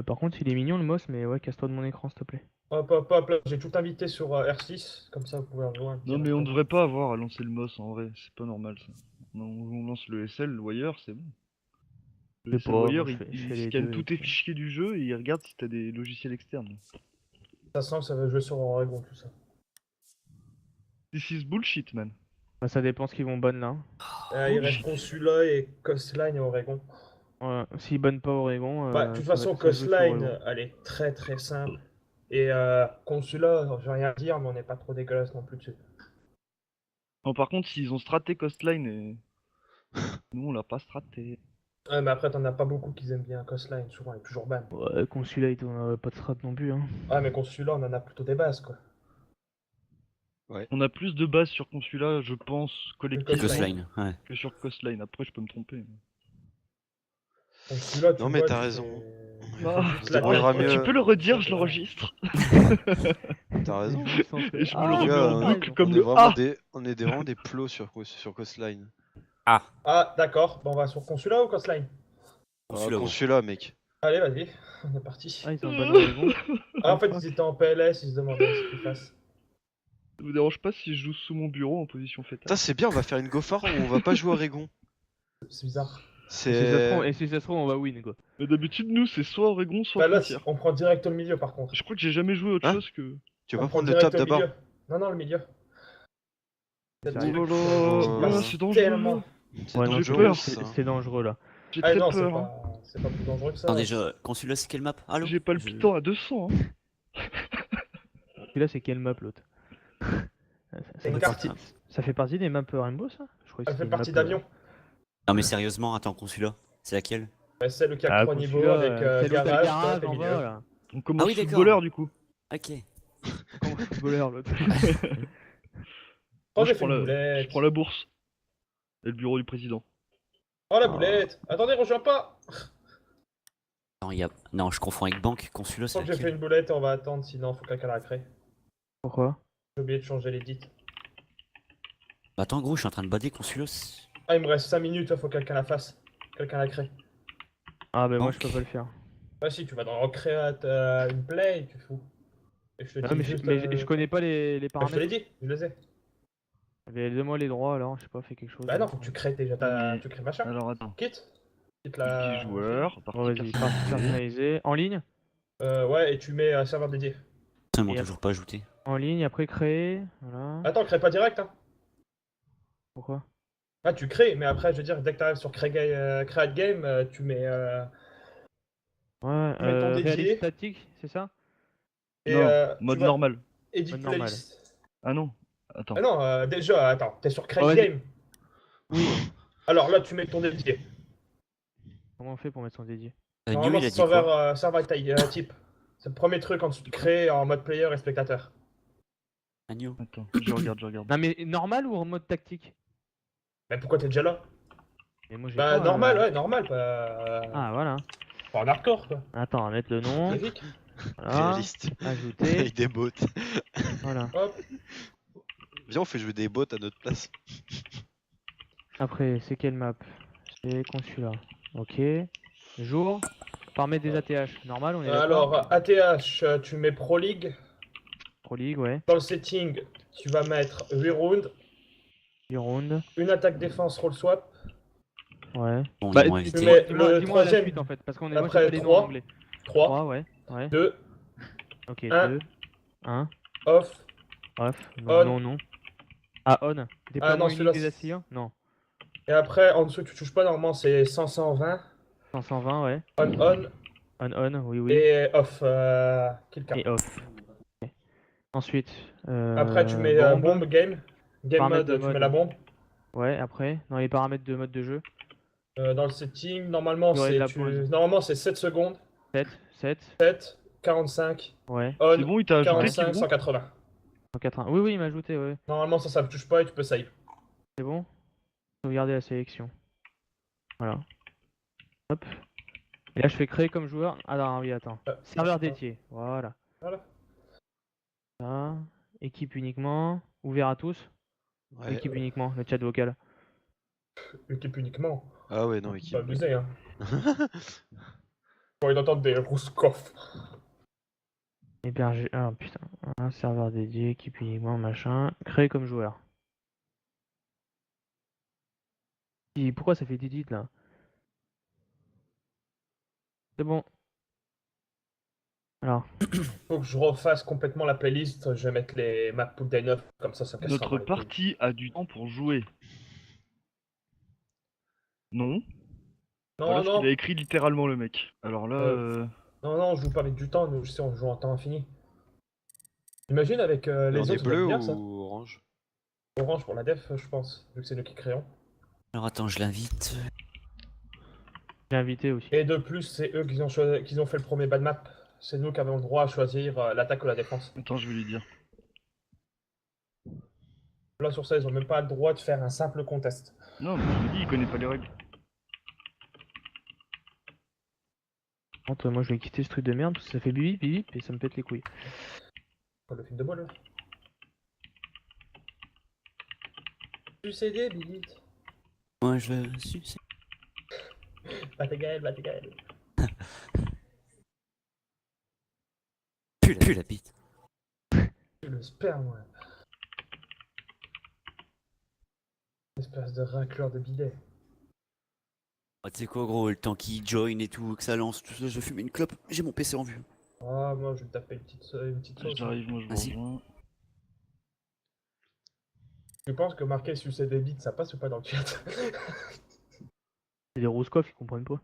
Par contre, il est mignon le moss, mais ouais, casse-toi de mon écran, s'il te plaît. Hop, hop, hop, là, j'ai tout invité sur R6, comme ça vous pouvez rejoindre Non, mais on directement. devrait pas avoir à lancer le MOS en vrai, c'est pas normal ça. On lance le SL, le Wire, c'est bon. Je Le sais SL pas, moi Wire, je fais il les scanne deux et tous tes puis. fichiers du jeu et il regarde si t'as des logiciels externes. Ça sent que ça va jouer sur Oregon, tout ça. This is bullshit, man. Bah, ça dépend ce qu'ils vont ban là. Il reste Consula et Coastline et Oregon. Ouais, s'ils bannent pas Oregon, Bah, de toute ça, façon, ça se joue sur Coastline, Oregon. elle est très très simple. Et Consula, je vais rien dire, mais on n'est pas trop dégueulasse non plus dessus. Non, par contre, s'ils ont straté Coastline et. Nous, on l'a pas straté. Ouais, mais après, t'en as pas beaucoup qui aiment bien Coastline, souvent elle est toujours ban. Ouais, Consulate, on a pas de strat non plus. Hein. Ah, mais Consula, on en a plutôt des bases, quoi. On a plus de bases sur Consula, je pense, collectivement, Coastline. Coastline, ouais. que sur Coastline. Après, je peux me tromper. Consula, tu Non, mais vois, t'as tu raison. fais- tu Ah, fais On juste se la débrouillera tête, mieux. Tu peux le redire, je l'enregistre. T'as raison. Et je me le Ah, remets gars, en t'as boucle raison. comme On est le vraiment A. vraiment des plots sur Coastline. Ah, Ah, d'accord. Bon, on va sur Consula ou Coastline? Consula, gros. Consulat, mec. Allez, vas-y, on est parti. Ah, ils ont ban Oregon. Ah, en fait, fuck. ils étaient en PLS, ils se demandaient ce qu'ils fassent. Ça vous dérange pas si je joue sous mon bureau en position Putain, fétale? c'est bien, on va faire une Gofar où on va pas jouer Oregon. C'est bizarre. C'est. Et si ça se trouve, on va win quoi. Mais d'habitude, nous, c'est soit Oregon, soit Bah là, frontière. on prend direct le milieu, par contre. Je crois que j'ai jamais joué autre Hein chose que. Tu On veux pas prend prendre le direct top le d'abord? milieu. Non, non, le milieu. Il y a Sérieux des trucs, Oh là qui là, passent c'est dangereux. tellement. C'est Ouais, non, j'ai dangereux, peur. ça. c'est dangereux là. J'ai Ah très non, peur. Hein. c'est pas plus dangereux que ça. Attends, déjà, Consula, c'est quelle map? Allô? J'ai pas le piton à 200. Hein. Et là, c'est quelle map l'autre? Ça, C'est une fait carte. ça fait partie des maps Rainbow ça? Je crois que Elle c'était fait une partie map, d'avion. Non, mais sérieusement, attends, Consula, c'est laquelle? Bah, c'est le qui a Ah, 3 niveaux Consulat, avec c'est l'autre garage, garage top et en milieu. bas là. On commence Ah oui, d'accord. footballeur du coup. Ok. Comment footballeur l'autre? Oh, Moi, j'ai je fait prends une la... boulette. je prends la bourse. Et le bureau du président. Oh, la Ah. boulette. Attendez, rejoins pas. Non, non, je confonds avec banque. Consula, Je c'est crois que j'ai fait laquelle? une boulette et on va attendre, sinon faut quelqu'un la crée. Pourquoi? J'ai oublié de changer l'édit. Bah, attends, gros, je suis en train de bader Consula. Ah, il me reste 5 minutes, faut que quelqu'un la fasse. Quelqu'un la crée. Ah bah moi je Banque. peux pas le faire. Bah si, tu vas dans Recreate une play, tu fous. Et je te Ah, dis mais juste... je connais pas les Bah, je te paramètres. l'ai dit, je les ai. Donne-moi les droits alors, je sais pas, fais quelque chose. Bah non, faut que tu crées déjà Mais- tu crées machin. Alors attends. Quitte Petit la... joueur, partie Bon, vas-y, personnalisée. personnalisé. En ligne? Ouais, et tu mets un serveur dédié. Putain, ils m'ont Et toujours pas ajouté. En ligne, après créer. Voilà. Attends, crée pas direct, hein. Pourquoi? Ah, tu crées, mais après, je veux dire, dès que t'arrives sur Create Game, tu mets... Ouais, Tu mets ton dédié. réaliste statique, c'est ça? et, Non, tu mode vas normal. Edit Mode normal. playlist. Ah non. Attends. Ah non, déjà, attends, t'es sur Create Ouais, Game. Oui. Alors là, tu mets ton dédié. Comment on fait pour mettre son dédié? New, Normalement, il a c'est dit quoi? serveur type. C'est le premier truc en dessous de créer en mode player et spectateur. Agneau. Attends, je regarde, je regarde. Non mais normal ou en mode tactique? Mais pourquoi t'es déjà là? Mais moi j'ai Bah, pas, normal, ouais, normal. Ah voilà. Pas en hardcore, quoi. Attends, on va mettre le nom. Logique. Voilà. Réaliste. Ajouter. Avec des bots. Voilà. Hop. Viens, on fait jouer des bots à notre place. Après, c'est quelle map? C'est Consulat. Ok. Jour. Paramètres des ATH. Normal, on est d'accord? Alors, ATH, tu mets Pro League. Pro League, ouais. Dans le setting, tu vas mettre 8 rounds, Du round. une attaque défense roll swap. Ouais. Bon, Bah, ils m'ont tu invité. mets Dis-moi le la troisième. suite en fait, parce qu'on est moi j'ai Après pas les noms en 3, anglais. 3, 3, ouais. Ouais. 2, Ok, un. 2. 1. off. Off. On. Non, non, non. Ah, on. Ah Déploiement non, unique celui-là, des c'est- assaillants? Non. Et après, en dessous, tu touches pas, normalement, c'est 100-120. 520, ouais. On, On, oui, oui. et off. Kill card. Et off. Ok. Ensuite, Après, tu mets bombe game. Game Paramètres mode, de tu mode. mets la bombe. Ouais, après, dans les paramètres de mode de jeu. Dans le setting, normalement, Durée de la pause. normalement, c'est 7 secondes. 7, 7. 7, 45, Ouais. on, C'est bon, il t'a ajouté 45, Killgroup 180. 180. Oui, oui, il m'a ajouté, ouais. Normalement, ça ne touche pas et tu peux save. C'est bon? Sauvegarder la sélection. Voilà. Hop. Et là, je fais créer comme joueur. Ah non, oui, attends. Serveur attends. dédié. Voilà. Voilà. Ça. Équipe uniquement. Ouvert à tous. Ouais. Équipe uniquement. Le chat vocal. Équipe uniquement. Ah ouais, non, Pas équipe. abusé, hein. J'ai envie d'entendre des Rouskov. Héberger. Ah putain. Un serveur dédié, équipe uniquement, machin. Créer comme joueur. Pourquoi ça fait Didit là? C'est bon. Alors. Faut que je refasse complètement la playlist. Je vais mettre les maps Pool Day 9, comme ça cassera Notre pas les couilles. partie a du temps pour jouer. Non. Non, Voilà ce non, qu'il a écrit littéralement le mec. Alors là, non, je joue pas avec du temps, nous, on joue en temps infini. Imagine avec Mais les on autres, est ça doit bleu être bien, ça. ou orange? Orange pour la def, je pense, vu que c'est nous qui créons. Alors attends, je l'invite. J'ai invité aussi. Et de plus, c'est eux qui ont fait le premier bad map. C'est nous qui avons le droit à choisir l'attaque ou la défense. attends, je vais lui dire. Là, sur ça, ils ont même pas le droit de faire un simple contest. Non, mais je lui dis, il connaît pas les règles. Moi je vais quitter ce truc de merde parce que ça fait bip bip et ça me pète les couilles. Quoi, le film de bol, là. Tu sais des bits. Moi je le suis. Bah t'es Gaël. Pue la bite. Le sperme, ouais. Espèce de racleur de bidet. Ah, tu sais quoi gros, le temps qu'il join et tout, que ça lance, tout ça, je fume une clope, j'ai mon PC en vue. Ah, moi, je vais me taper une petite sauce. J'arrive, moi je vous Vas-y. rejoins. Tu penses que marquer sucer des bits, ça passe ou pas dans le chat? C'est des Rouskov, ils comprennent pas.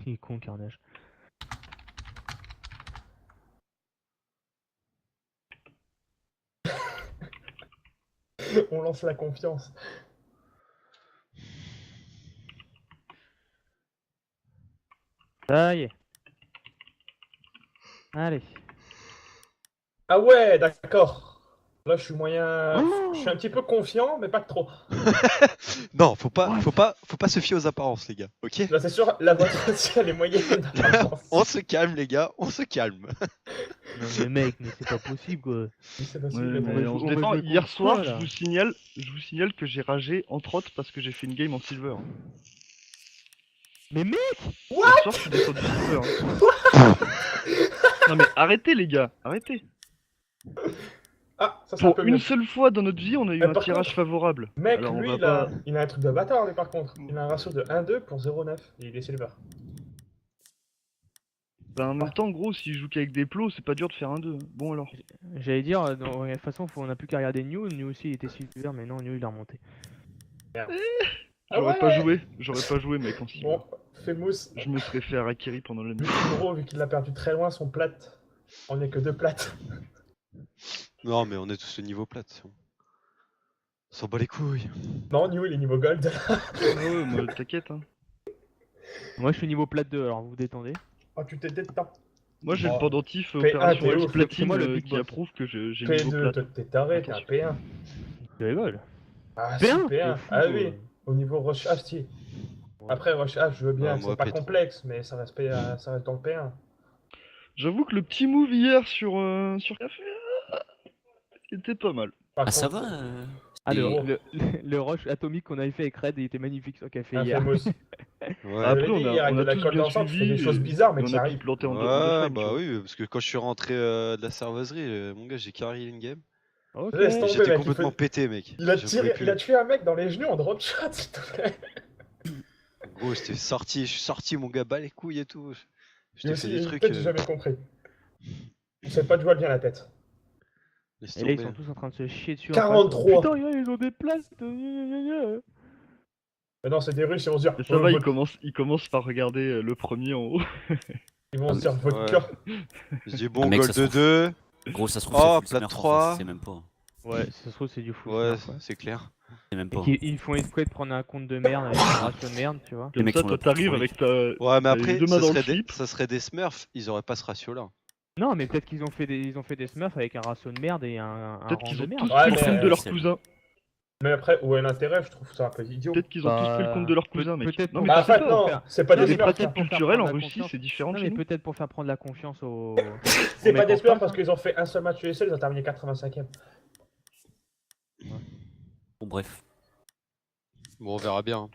Il est con, Carnage. On lance la confiance. Ça y est. Allez. Ah ouais, d'accord. Là, je suis moyen. Oh. Je suis un petit peu confiant, mais pas trop. Non, faut pas se fier aux apparences, les gars, ok? Là, c'est sûr, la voix sociale est moyenne. On se calme, les gars, on se calme. Non mais mec, mais c'est pas possible quoi. Oui, c'est Ouais, possible. mais on se on va détend. jouer Hier contre soir, quoi, là je vous signale que j'ai ragé entre autres parce que j'ai fait une game en silver. Mais mec, Hier soir, je suis descendu silver. Non mais arrêtez les gars, arrêtez. Ah, ça c'est un Pour peu une mieux. seule fois dans notre vie, on a eu Mais un par tirage contre, favorable. Mec, Alors, on lui, va il a un truc de bâtard, lui, par contre. Il a un ratio de 1-2 pour 0,9. Et il est silver. Bah, en même temps, gros, s'il joue qu'avec des plots, c'est pas dur de faire un 2. Bon alors. j'allais dire, de toute façon, on a plus qu'à regarder New aussi il était silver, mais non, New il a remonté. J'aurais ouais pas joué mec en silver. Bon, Famous. Je me serais fait harakiri pendant la nuit. Gros, vu qu'il l'a perdu très loin, son plate. On est que 2 plates. Non, mais on est tous au niveau plate. On s'en bat les couilles. Non, New, il est niveau gold. Ouais, moi, t'inquiète. Hein. Moi je suis niveau plate 2, alors vous vous détendez. Oh, tu t'es détends. Moi, j'ai Oh. le pendentif P1, opération t'es X ouf, platine c'est moi le big qui boss. approuve que j'ai le niveau P2, plate. t'es taré, t'es un P1. Tu rigoles. Ah, P1 si, P1. T'es fou, Ah toi. oui, au niveau Rush H, si. Après, Rush H, je veux bien, Ah, moi, c'est pas P3. complexe, mais ça reste dans le P1. J'avoue que le petit move hier sur Café était pas mal. Par Ah ça contre, va Ah, le, Et- le rush atomique qu'on avait fait avec Red, il était magnifique sur café un hier. Famous. Ouais, Après, dit, hier, avec de la tous colle bien d'ensemble, tu fais suivi des choses et- bizarres, mais et qui on a pu arrivent. se planter en deux ouais, frames, tu bah vois. oui, parce que quand je suis rentré de la serveusserie, mon gars, j'ai carry une game. Ok. Laisse tomber, J'étais mec, complètement pété, mec. Il a, J'en pouvais plus. il a tué un mec dans les genoux en drop shot, s'il te plaît. Gros, je suis sorti, mon gars, bat les couilles et tout. Je Lui t'ai fait aussi, des trucs. peut-être j'ai jamais compris. Il sait pas de jouer bien la tête. Laisse Et là ils tomber. sont tous en train de se chier dessus. 43. Putain, ils ont des places. Mais non, c'est des Russes, ils vont se dire. Et ça va, vodka. il commence par regarder le premier en haut. Ils vont se dire Ouais. vodka. Je dis bon, Mec, gold ça se 2-2. Gros, ça se trouve, Oh, c'est full plate smurf, en 3. face, c'est même pas. Ouais, ça se trouve c'est du fou. Ouais, c'est clair. C'est même Et pas. qu'ils font exprès de prendre un compte de merde avec un ratio de merde, tu vois. Comme mecs ça, sont toi là pour t'arrives troller. avec ta. Ouais, mais T'as les après, deux mains dans le ça slip. serait des smurfs, ils auraient pas ce ratio-là. Non, mais peut-être qu'ils ont fait des smurfs avec un ratio de merde et un Peut-être rang qu'ils de ont merde. tous Ouais, pris le mais, compte de leur c'est- cousin. Mais après, où est l'intérêt? Je trouve ça un peu idiot. Peut-être qu'ils ont tous pris le compte de leur cousin, mec. peut-être Non, pour- mais Bah, tu en sais fait, pas. non, c'est pas Non, des mais Les smurfs. peut-être pratiques pour faire culturelles en prendre la Russie, confiance. c'est différent de Non, chez mais nous. peut-être pour faire prendre la confiance aux. C'est aux pas mecs des en smurfs face, parce hein. qu'ils ont fait un seul match USL, ils ont terminé 85ème. Bon, bref. Bon, on verra bien.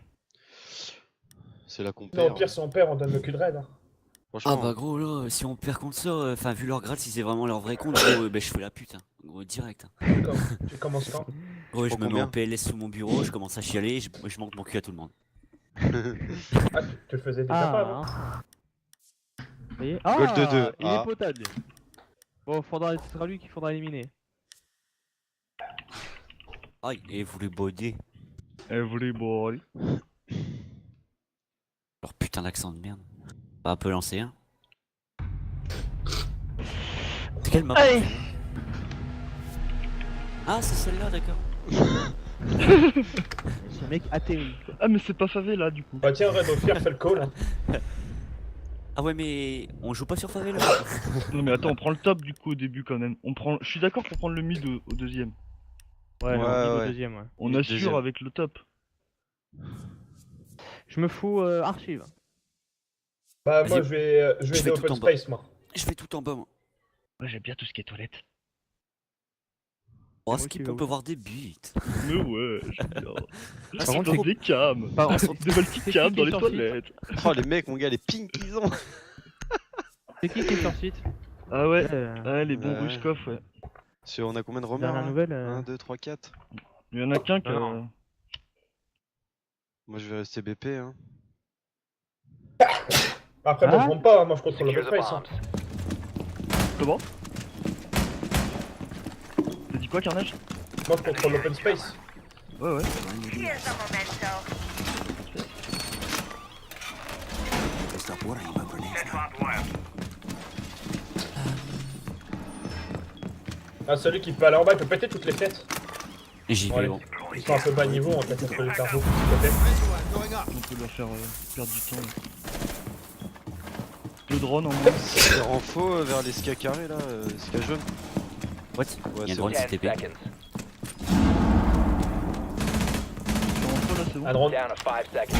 C'est la Non, compère. au pire, si on perd, on donne le cul de raid. Hein. Ah Franchement. bah gros là, si on perd contre ça, enfin vu leur grade, si c'est vraiment leur vrai compte, gros, bah, je fais la pute, hein. Gros direct. Hein. Tu commences quand? Gros, je prends me mets combien en PLS sous mon bureau, je commence à chialer, je manque mon cul à tout le monde. Ah, tu le faisais déjà pas avant? Ah, hein. Vous voyez Goal de deux. Il Ah. est potable. Bon, ce sera lui qu'il faudra éliminer. Aïe, et vous les bodiez. Everybody. Leur putain d'accent de merde. Bah, un peu lancer un. C'est quelle map? Allez. Ah, c'est celle-là, d'accord. Ce mec atterrit. Ah, mais c'est pas favela du coup. Bah tiens, Red Offier fait le call. Hein. Ah ouais, mais on joue pas sur favela. Non, mais attends, on prend le top du coup au début quand même. Je suis d'accord pour prendre le mid au deuxième. Ouais, Ouais, non, il est au ouais. deuxième, ouais. On Le assure deuxième. avec le top. Je me fous archive. Bah Vas-y. moi je vais Je aider fais tout Open en bas. Space moi. Je fais tout en bas, moi. Ouais, j'aime bien tout ce qui est toilette. Oh, moi Skip, qui on vais peut voir des bites. Mais ouais, j'aime bien. Ah, Par contre, Dans des cams. Par contre, Des multicams dans les toilettes. Oh, les mecs, mon gars, les pings qu'ils ont. c'est qui est sur site? Ah ouais, Ouais, ouais, les bons Ouais. Ruskov, ouais. On a combien de Romains dernière là nouvelle. 1, 2, 3, 4. Il y en a qu'un qui Non. Moi je vais rester BP. Hein. Après moi Ah. je monte pas, hein, moi je contrôle l'Open Space. Hein. Comment? T'as dit quoi, Carnage? Moi je contrôle l'Open Space. Ouais, ouais. Ah celui qui peut aller en bas, il peut péter toutes les têtes. Et j'y Bon, vais, allez. bon. Ils sont un peu bas niveau, on va peut-être faire le cerveau peut-être. On peut leur faire perdre du temps. Là. Le drone en moins. C'est en faux vers les ska carrés là, ska jaune. What? Ouais, Il y a c'est un drone bon. CTP. En faux là, c'est bon. Un drone. Down to 5 seconds.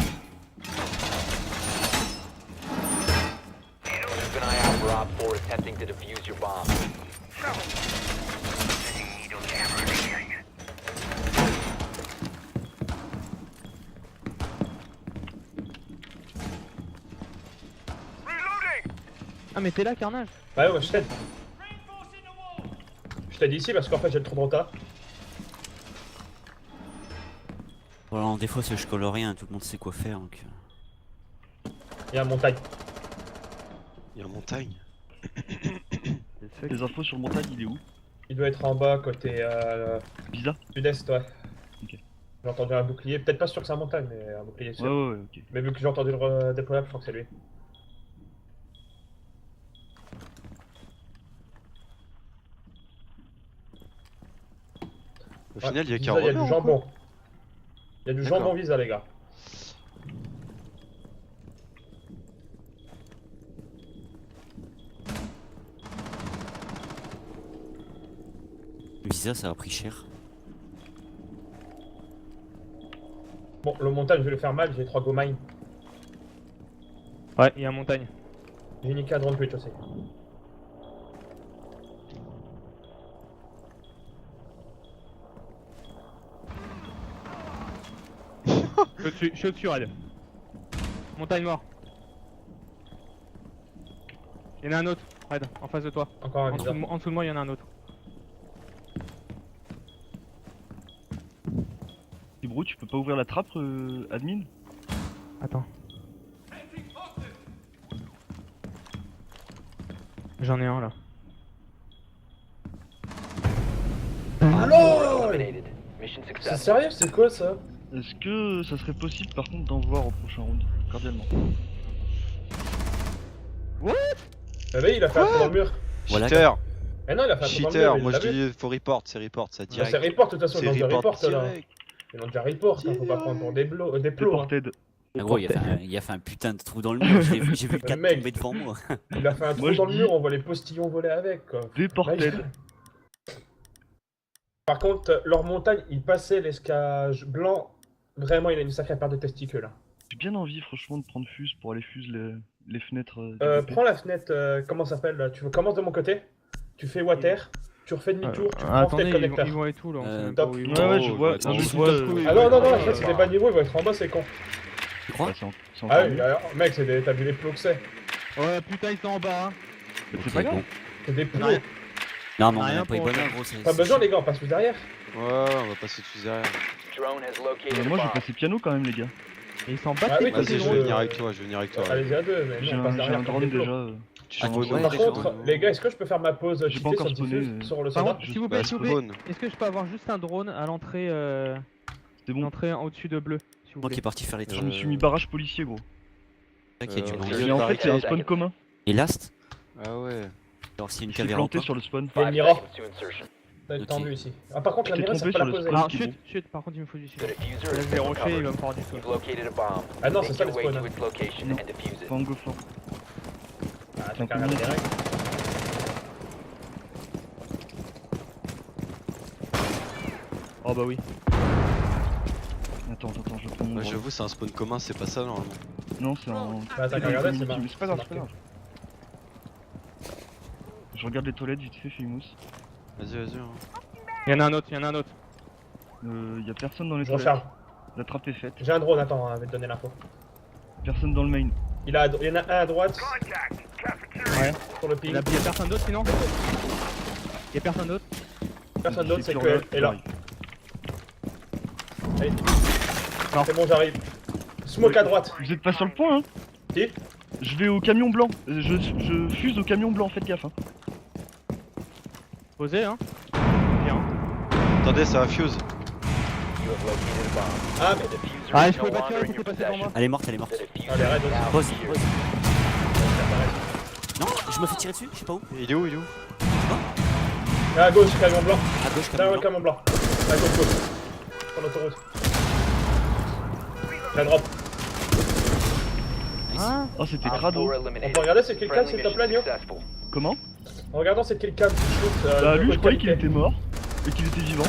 Keep an eye out for Op 4 attempting to defuse your bomb. Ah, mais t'es là, Carnage? Ouais ouais je t'aide. Je t'aide ici parce qu'en fait j'ai le trou de retard. Voilà, des fois, je colle rien, tout le monde sait quoi faire. Donc... Il y a une montagne. Il y a une montagne. Les infos sur le montagne, il est où? Il doit être en bas côté Bizarre. sud-est ouais. Ok. J'ai entendu un bouclier, peut-être pas sûr que c'est un montagne mais un bouclier sûr. Ouais, ouais, ouais, ok. Mais vu que j'ai entendu le déployable, je crois que c'est lui. Au final, il y a Visa, qu'un il y a Romain. du en quoi. jambon. Il y a du D'accord. jambon Visa les gars. Visa, ça a pris cher. Bon, le montagne, je vais le faire mal, j'ai 3 go mine. Ouais, il y a une montagne. J'ai niqué un drone Twitch aussi. Je suis au-dessus, Red. Montagne mort. Il y en a un autre, Red, en face de toi. Encore un En Visa. dessous de moi, il y en a un autre. Bro, tu peux pas ouvrir la trappe, admin? Attends. J'en ai un là. Allô Eliminated. Mission C'est successful. sérieux, c'est quoi ça? Est-ce que ça serait possible par contre d'en voir au prochain round? Cordialement. Ah bah il a fait un trou dans le mur. Voilà. Cheater. Eh non, il a fait un trou dans le Cheater. mur. Moi je dis faut report, c'est report, ça Ah, direct. c'est report de toute façon, C'est ils ont déjà report report là. direct. Ils ont déjà report, hein, faut pas prendre pour des plots. Hein. Deported. Ah, gros, il a fait un putain de trou dans le mur. J'ai vu le 4 mec. tomber devant moi. Il a fait un trou Moi, je dans le dis- mur, on voit les postillons voler avec quoi. Deported. Par contre, leur montagne, il passait l'escalage blanc. Vraiment, il a une sacrée paire de testicules. Hein. J'ai bien envie, franchement, de prendre fuse pour aller fuse les fenêtres. du BP. Prends la fenêtre, comment ça s'appelle? Tu commences de mon côté, tu fais water, tu refais demi-tour, tu prends Attendez, fenêtre ils connecteur. vont et tout là, on sait même top. pas où ils Ouais, vont. ouais, je vois. attends, Non, mais je je vois. Ah non, non, non, en fait, c'est des bas niveaux, ils vont être en bas, c'est con. Tu crois? Bah, c'est Ah encore oui, mieux. alors, mec, t'as vu les plots que c'est? Ouais, putain, ils sont en bas. Hein. Mais c'est Ok, pas grave. bon. C'est des On a plots. rien. Non, mais on On a a rien pas eu pour bonheur, eux. gros. c'est- Pas c'est besoin, chiant. les gars, on passe juste derrière. Ouais, on va passer dessus derrière. Drone has located a Moi, je vais bomb. passer piano quand même, les gars. Et ils s'en battent Ah oui, les toi, couilles, Vas-y, c'est je gros. vais venir avec toi, je vais venir avec toi. Allez-y à deux, mais J'ai nous, on passe un derrière comme drone des plots. déjà. Tu Ah, spawn ouais, où Par d'accord. contre, les gars, est-ce que je peux faire ma pause J'ai pas cheatée encore sur spawné, diffuse sur le Par soda? contre, s'il vous plaît, Bah, s'il vous plaît, spawn. est-ce que je peux avoir juste un drone à l'entrée C'est bon. l'entrée au-dessus de bleu, s'il vous Moi qui plaît. est parti faire les Je trucs. me suis mis barrage policier, gros. C'est vrai qu'il y a du euh, monde. milieu Et de en Paris. fait, c'est un spawn commun. Et last? Ah ouais. Alors s'il y a une Je suis caméra ou planté pas? sur le spawn. Il y a 5 une mira. seconds to insertion. Ça va être Ok. tendu ici. Ah, par contre, la Je t'ai mira, ça trompé peut la sur le poser. spawn. Alors, qui chut, bon. chut, par contre, il me faut du The shield. diffuser Je has laisse been des rochers, il recovered. va me faire du You've feu. located a bomb. Ah non, c'est Make ça, your les way spawns. to its location Non. and defuse it. Pas en go fort. Ah, C'est t'as un qu'à peu regarder long. les règles. Oh bah oui. Attends, je prends mon Ouais, drone. j'avoue, c'est un spawn commun, c'est pas ça normalement. Non, c'est un. Bah, t'as qu'à regarder, c'est marrant. Mais c'est pas grave, c'est pas grave. Je regarde les toilettes vite fait, Famous. Vas-y, vas-y. Hein. Il y en a un autre, il y en a un autre. Y a personne dans les Je toilettes. referme. La trappe est faite. J'ai un drone, attends, je vais te donner l'info. Personne dans le main. Il y en a un à droite. Ouais. Sur le Il ping. y a personne d'autre sinon? Il y a personne d'autre? Personne d'autre, c'est Sur que elle. Et là. Allez. Non. C'est bon, j'arrive. Smoke à droite. Vous êtes pas sur le point, hein? Si. Je vais au camion blanc. Je fuse au camion blanc, faites gaffe. Hein. Posé, hein? Bien. Attendez, ça va fuse. You have located a bomb. Ah, The mais. diffuser Ah, is je no pouvais pas longer tirer, in c'était your passé devant moi. possession. Elle est morte, elle est morte. The diffuser Allez, arrête is de- now Pause, secured. pause. Non, je me fais tirer dessus, je sais pas où. Il est où, il est où? À gauche, camion blanc. À gauche, Là, comme ouais, camion blanc. À gauche, gauche. Sur l'autoroute. La drop. Ah, Oh, c'était Op crado. 4 eliminated. On peut regarder c'est quel Friendly s'il te plaît, mission Nio? successful. Comment? En regardant c'est quel cam qui shoot. Bah de lui, je haute croyais qu'il qualité. était mort. Et qu'il était vivant.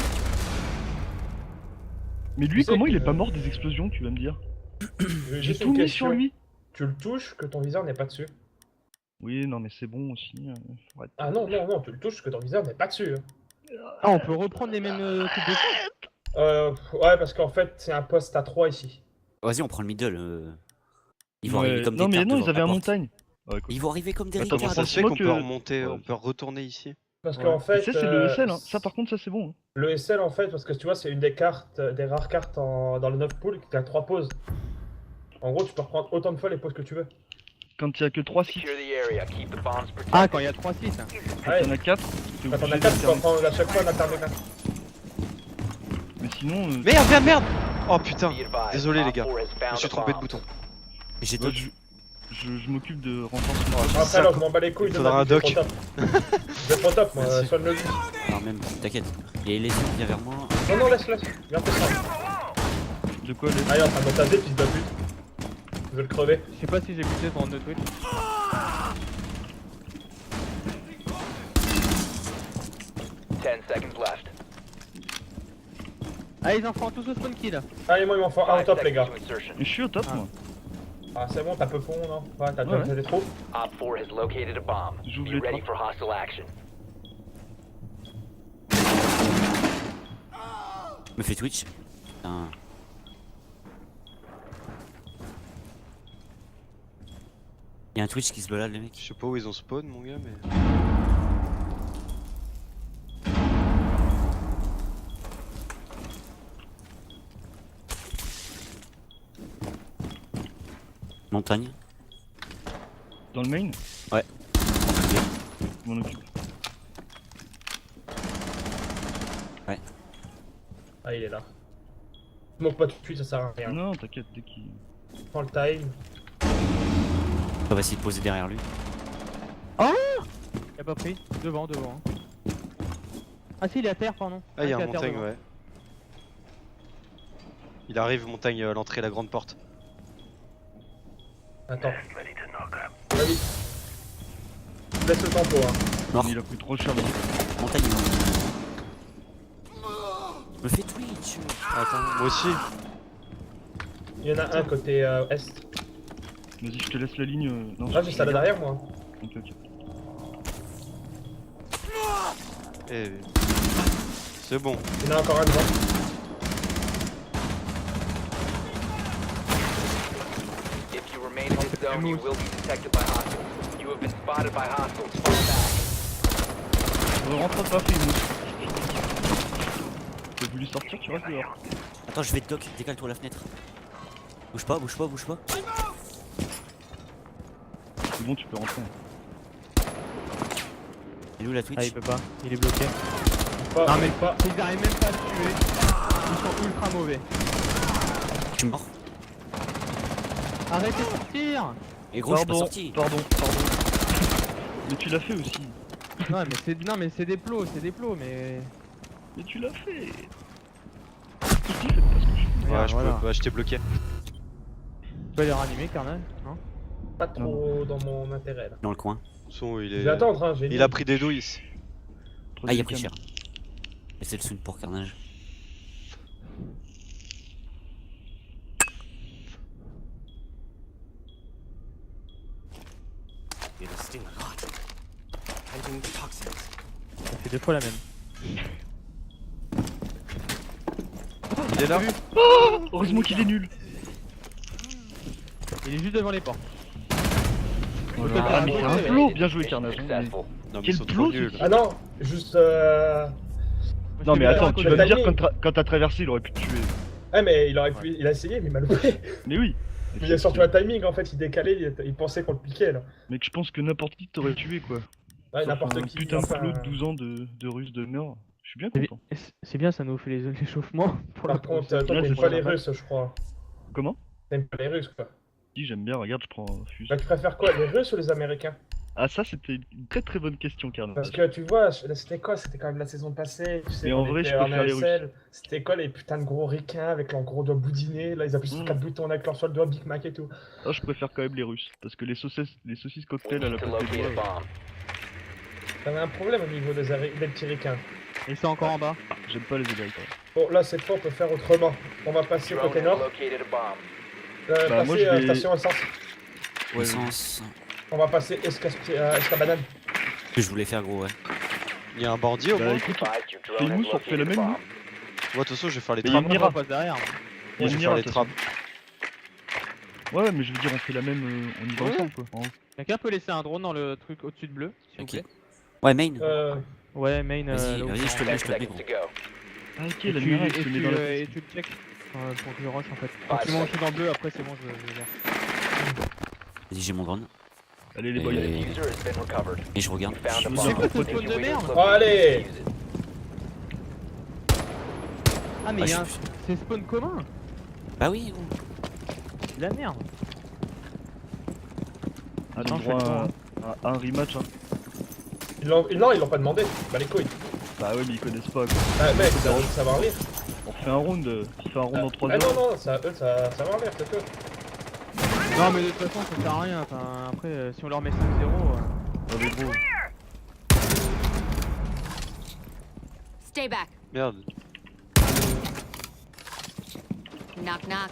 Mais lui, Tu sais comment il est que- pas mort des explosions, tu vas me dire? J'ai J'ai juste tout une mis sur question. lui. Tu le touches que ton viseur n'est pas dessus. Oui, non, mais c'est bon aussi. Faut arrêter. Ah non, non, non, tu le touches que ton viseur n'est pas dessus. Ah, on peut reprendre les mêmes coupes de feu. Ouais, parce qu'en fait, c'est un poste à 3 ici. Vas-y, on prend le middle. Ils vont Ouais. arriver comme Non, des mais cartes non, devant ils avaient ta un porte. montagne. Ouais, écoute. Ils vont arriver comme des Attends, Comment ricards. ça se fait moi qu'on que- peut remonter, Ouais. on peut retourner ici? Parce Ouais. qu'en fait. Ça, c'est le SL, hein. Ça, par contre, ça, c'est bon. Hein. Le SL, en fait, parce que tu vois, c'est une des cartes, des rares cartes dans le 9 pool qui a 3 pauses. En gros, tu peux reprendre autant de fois les pauses que tu veux. Quand il y a que 3 6, Secure the area. Keep the bombs protected. Ah, quand il y a 3-6. quand Ouais. il y en a 4, Quand on a 4, tu peux reprendre à chaque fois l'intermédiaire. Mais sinon, Merde, merde, merde! Oh putain! Be advised, Désolé, les Op gars. 4 has Je found me suis a trompé de bomb. bouton. J'ai ouais, d'autres. je m'occupe de renforcement. Après, ça, là, je m'en bats les couilles il de faudra ma un vie, je vais doc. pro top. Je vais pro top, moi, Merci. soigne-le lui. Alors même, t'inquiète. Et les yeux, viens vers moi. Non, non, laisse. Viens, fais ça. De quoi les... Ah, il est en train de taser, fils de pute. Je vais le crever. Je sais pas si j'ai buté pendant deux Twitch. Ten seconds left. Allez, les enfants, tous au spawn kill. Allez, moi, il m'en faut un au 5 top, les seconds gars. to insertion. Mais je suis au top, Ah. moi. Ah, c'est bon, t'as peu con, non? Ouais, t'as Ouais, déjà des trous. Op 4 has located a bomb. J'ouvre Be les ready trappes. for hostile action. Me fait Twitch. Putain. Il y a un Twitch qui se balade, les mecs. Je sais pas où ils ont spawn, mon gars, mais. Montagne. Dans le main, Ouais. je m'en occupe. Ah, il est là. Smoke pas tout de suite, ça sert à rien. Non, t'inquiète, dès qu'il... Prends le time. On va essayer de poser derrière lui. Il a pas pris. Devant. Ah si, il est à terre, pardon. Ah, il y a il est un à terre montagne, devant. ouais. Il arrive, montagne, à l'entrée, la grande porte. Attends. Vas-y. Laisse le tempo, hein. Mort. Il a pris trop cher, le truc. Montagne. Je me fais Twitch. Moi aussi. Il y en a un côté est. Vas-y, je te laisse la ligne. Non, Ah, j'ai ça là derrière moi. Ok, ok. Eh, c'est bon. Il y en a encore un devant. If you remain in this zone, you will be detected by hostiles. You have been spotted by hostiles. Fall back. Ne rentre pas, Fimous. T'as voulu sortir, tu restes dehors. Attends, je vais te dock, décale-toi la fenêtre. Bouge pas, bouge pas, bouge pas. C'est bon, tu peux rentrer. Il est où la Ah, Twitch? il peut pas, il est bloqué. Pas, Non, mais pas. ils arrivent même pas à le tuer. Ils sont ultra mauvais. Je suis mort. Arrêtez de sortir. Et gros, je suis pas Pardon, sorti. pardon. Mais tu l'as fait aussi. Non mais c'est des plots, mais... Mais tu l'as fait. Faites pas ce que je fais. Ouais, Regarde, je voilà. peux pas, je t'ai bloqué. Tu peux les ranimer, Carnage, non? Pas trop dans mon intérêt là. Dans le coin. Son, il Je est. vais attendre, hein, j'ai Il a pris des douilles. Ah, il a pris cher. Et c'est le soon pour Carnage. Ça fait 2 fois la même. Il est là. Heureusement qu'il est nul. Il est juste devant les portes. Voilà. Ah, Ah, mais c'est un ouais. plot. Bien joué, Carnage. hein, mais- Successful. Non, mais Quel ils sont plot, trop ce nuls. Ah non, juste Non, mais attends, tu vas me dire timing. quand t'as traversé, il aurait pu te tuer. Ah mais il aurait pu. Il a essayé mais il m'a loupé. Mais oui. Mais il a surtout un timing en fait, il décalait, il pensait qu'on le piquait là. Mec, je pense que n'importe qui t'aurait tué, quoi. Ouais, Sauf n'importe un qui. putain de enfin, plot de 12 ans de russe de mort. Je suis bien C'est content. c'est bien, ça nous fait l'échauffement pour la Par contre, prochaine. toi Là, t'aimes c'est pas ça. les Russes je crois. Comment? T'aimes pas les Russes quoi. Si, j'aime bien, regarde, je prends Fuse. Bah tu préfères quoi, les Russes ou les Américains? Ah, ça, c'était une très très bonne question, Carnage. Parce que tu vois, c'était quoi? C'était quand même la saison passée, tu sais, Mais en on vrai, était je préfère les ASL. C'était quoi les putains de gros ricains avec leurs gros doigts boudinés? Là ils appuient sur 4 boutons avec leur seul doigt Big Mac et tout. Ah, je préfère quand même les Russes. Parce que les saucisses We cocktails à la need to place des locate a doigts, bomb. T'avais un problème au niveau des petits ricains. Ils sont encore en bas. j'aime pas les Américains. Bon là cette fois on peut faire autrement. On va passer Drone côté has nord, located a bomb. Bah, moi, passer je vais- station essence. Ouais, Essence. On va passer Escabanane. Que je voulais faire gros, ouais. Il y a un bandit au Bah, moins. écoute, Advised your Fais drone une has mousse, on refait la located a même, bomb. Moi, de toute façon, je vais faire les Mais il y a trappes. une Mira. On passe derrière. Moi, il y a je une vais faire Mira, les de toute trappes. Ouais, mais je veux dire, on fait la même. On y va ensemble, quoi. En haut. Quelqu'un peut laisser un drone dans le truc au-dessus de bleu, s'il vous Ok. plaît? Ouais, main. Ouais, main. Vas-y, là où vas-y, c'est je te en- le mets, 10 je te le mets seconds gros. to go. Ah, ok, Et la tu, Mira, et elle se tu, met dans la et tu le check pour que je rush en fait. Quand Five tu montes seconds. dans le bleu, après c'est bon, je vais faire. Vas-y, j'ai mon drone. Allez, les Et- boys. The diffuser has been recovered. Et je regarde. You found a C'est bomb. quoi ce spawn Make de your way to merde? its Oh, allez. location and defuse it. Ah, mais Ah, y a je un... suis- c'est spawn commun! Bah oui, gros. C'est la merde! Ah, Attends, t'as je fais le droit tour, à un rematch, hein. Non, ils l'ont pas demandé. Bah les couilles. Bah ouais, mais ils connaissent pas, quoi. Ah mec, ça va savoir lire. On fait un round, en 3 Ah heures. non, non, ça va savoir lire, c'est tout. Non, mais de toute façon, ça sert à rien. Enfin, après, si on leur met 5-0. Ah, mais gros. Stay back. Merde. Knock knock.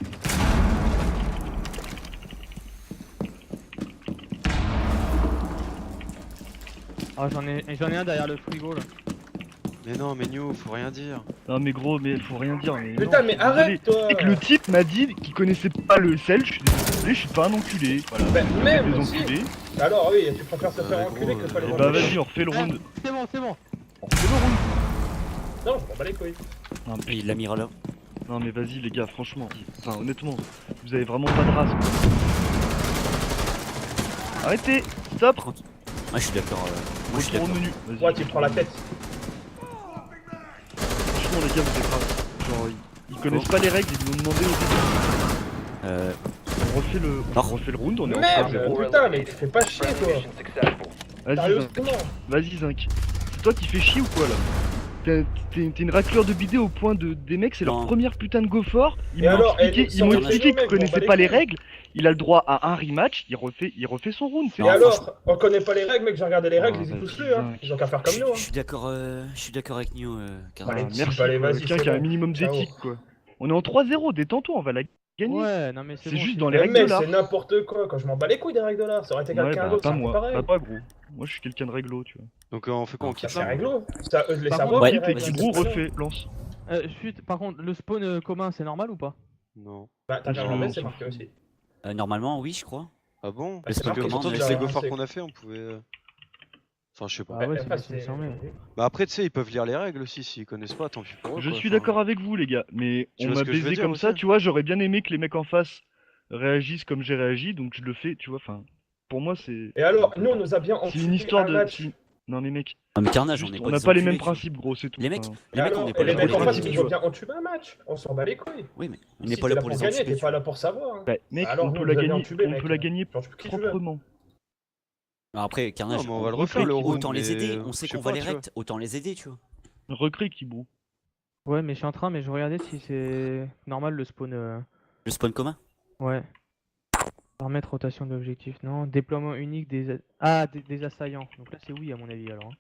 Ah, j'en ai un derrière le frigo là. Mais non, mais New, faut rien dire. Non, mais gros, mais faut rien dire. Mais Putain, non, mais je suis désolé. arrête toi. Et que le type m'a dit qu'il connaissait pas le sel, je suis désolé, je suis pas un enculé. Voilà, Bah, vous même êtes des aussi. enculés. Alors oui, tu préfères te faire Ouais, enculer gros, que pas les Et rendre. bah vas-y, on refait le round. C'est bon, c'est bon. On refait le round. Non, on bat les couilles. Non, Et il l'a mis là. non mais vas-y les gars, franchement. Enfin honnêtement, vous avez vraiment pas de race. Quoi. Arrêtez, stop. Ah, je suis d'accord. Moi, je suis Retour au d'accord. menu. Vas-y. Ouais, tu prends la tête. Franchement les gars, vous êtes race. Genre ils connaissent pas les règles, ils nous ont demandé au début. On refait le round, on est en Merde, 3-0. putain, mais tu fais pas chier Friendly toi. mission successful. Vas-y, Sérieusement. Vas-y Zinc. C'est toi qui fais chier ou quoi là? t'es une raclure de bidé au point de des mecs, c'est leur Non. première putain de go fort. Ils Et m'ont alors, expliqué, et ils m'ont sur expliqué le qu'ils mec, on connaissaient bat pas les les couilles. règles. Il a le droit à un rematch, il refait son round. Et Non, alors, on connaît pas les règles, mec, j'ai regardé les règles, Ah, ils y vas-y, touchent plus, hein. Zinc. Ils ont qu'à faire comme Je nous, hein. je suis d'accord avec Nio, Carnage. Allez, Merci, allez, quoi, vas-y, quelqu'un c'est qui a un bon. minimum Ciao. d'éthique, quoi. On est en 3-0, détends-toi, on va la gagner. Ouais, non mais c'est C'est bon, juste si dans je- les Mais règles de mec, l'art. c'est n'importe quoi, quand je m'en bats les couilles des règles de l'art, ça aurait été Ouais, quelqu'un bah d'autre, pas ça aurait été moi, pareil. pas gros. Moi je suis quelqu'un de réglo, tu vois. Donc on fait quoi? On Ah, quitte C'est là? réglo. Ça, eux, je les Par savons, contre, Ouais, les Quitte et règles. qui vas-y, gros c'est pas refait, lance. Chut, par contre, le spawn commun, c'est normal ou pas? Non. Bah, t'as Je regardé, le- c'est marqué aussi. Normalement, oui, je crois. Ah bon? Bah, Parce c'est que marqué, pourtant, c'est avec déjà les un- go forts c'est- qu'on a fait, on pouvait. Enfin, je sais pas. Ah ouais, Après, c'est me semblait. Bah après, tu sais, ils peuvent lire les règles aussi. S'ils connaissent pas, tant pis pour eux. Je quoi. suis Enfin, d'accord avec vous les gars, mais Tu on vois ce m'a que je veux baisé dire comme ça, aussi tu vois, j'aurais bien aimé que les mecs en face réagissent comme j'ai réagi, donc je le fais, tu vois, enfin, pour moi c'est... Et alors, nous, on nous a bien C'est enculé une histoire un de... match. Non mais mec, Non, mais Carnage, juste, on n'est on pas n'a des pas les mêmes enculés, tu vois. principes gros, c'est tout. Les mecs, enfin. Et les mecs, on alors, n'est pas et là les pour mecs les en face, entuber, ils tu nous ont vois. bien entubé un match. On s'en bat les couilles. Oui, mais on Si n'est t'es pas là là pour pour les gagner, entuber. t'es tu pas vois. là pour savoir. Hein. Bah, mec, Alors, on nous, peut on la nous a bien gagner, entubé, on mec. peut la gagner Genre, qui tu veux. proprement. Alors après, Carnage, Non, mais on va le refaire, le round, autant les aider, mais, on sait je sais qu'on va pas, les tu vois. rect, autant les aider, tu vois. Recrée qui brou. Ouais, mais je suis en train, mais je regardais si c'est normal le spawn. Le spawn commun. Ouais. Paramètre rotation d'objectif, non. Déploiement unique des assaillants. Donc là, c'est oui, à mon avis, alors. Hein.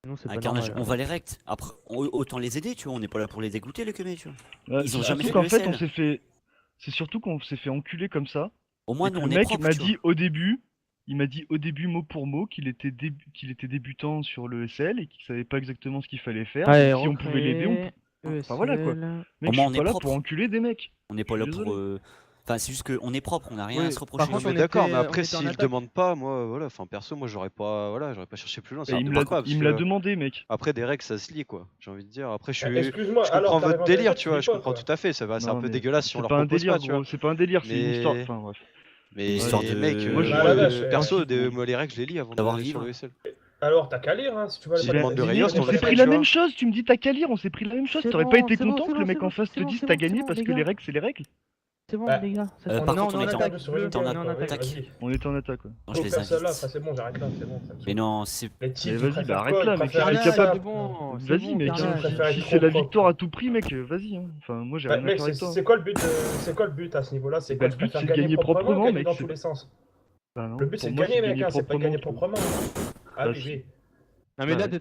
Sinon, c'est Un pas Carnage, normal. on va les rect. Après, autant les aider, tu vois. On n'est pas là pour les dégoûter, les quemés, tu vois. Ils ont C'est jamais surtout fait qu'en le fait, on SL. s'est fait... C'est surtout qu'on s'est fait enculer comme ça. Au moins, Et nous, que on le est mec propre, m'a tu vois. dit au début, il m'a dit au début mot pour mot qu'il était, qu'il était débutant sur le SL et qu'il savait pas exactement ce qu'il fallait faire. Allez, donc si on pouvait l'aider, on... recréer, Enfin voilà quoi. ESL. Mec, Au je moins, suis on est pas là propre. pour enculer des mecs. On n'est pas Je là suis pour. désolé. Enfin, c'est juste qu'on est propre, on n'a rien Oui, à se par reprocher. contre, Non, on mais d'accord, était- mais on après, était en s'ils attaque. demandent pas, moi, voilà, enfin, perso, moi, j'aurais pas cherché plus loin. Et Ça il me me l'a pas, parce il me l'a que demandé, mec. après, des règles, ça se lit, quoi. J'ai envie de dire. Après, je Excuse-moi, comprends alors, votre t'avais délire, raison, tu vois, dis je pas, comprends quoi. tout à fait. C'est un Non, peu mais dégueulasse si on C'est leur pas un propose délire, pas, tu vois. gros. C'est pas un délire, c'est une histoire. Mais- Enfin bref. Une Mais histoire de. mec, Moi, je- Ah, la vache, perso, ouais. moi, les règles, je les lis avant Savoir d'aller sur vivre. le SL. Alors, t'as qu'à lire, hein, si tu veux Si pas je les demande de règles. rayon, c'est On ton s'est effet, pris tu la vois. même chose, tu me dis t'as qu'à lire, on s'est pris la même chose. C'est T'aurais bon, pas été c'est bon, content c'est que bon, le mec c'est en bon, face c'est te bon, dise c'est t'as bon, gagné c'est parce bon, que les les gars. règles c'est les règles. C'est bon, Bah, les gars. par On est contre, en on est en- attaque sur bleu. le on est en week-end, quoi. attaque. Vas-y. On était en attaque, quoi. Non, je Faut les faire celle-là, invite. après c'est bon, j'arrête là, c'est bon. ça me Mais saoule. non, c'est. Les types, Mais ils vas-y, préfèrent bah arrête quoi? là, Ils mec. préfèrent Si être t'es capable. C'est bon, c'est Vas-y, bon, mec. Carnage. préfère être Si trop c'est la propre. victoire à tout prix, mec, vas-y. Hein. Enfin, moi j'ai Bah, rien à mec, faire avec toi. c'est quoi le but à ce niveau-là? C'est Bah, quoi? le Tu but, préfères c'est de gagner gagner proprement, proprement, gagner mec, dans c'est- tous les sens. Bah, non, Le but pour c'est de moi, gagner, mec, gagner hein, c'est pas de gagner proprement, proprement. Ah Bah, oui, si. oui. Non mais là Ouais. de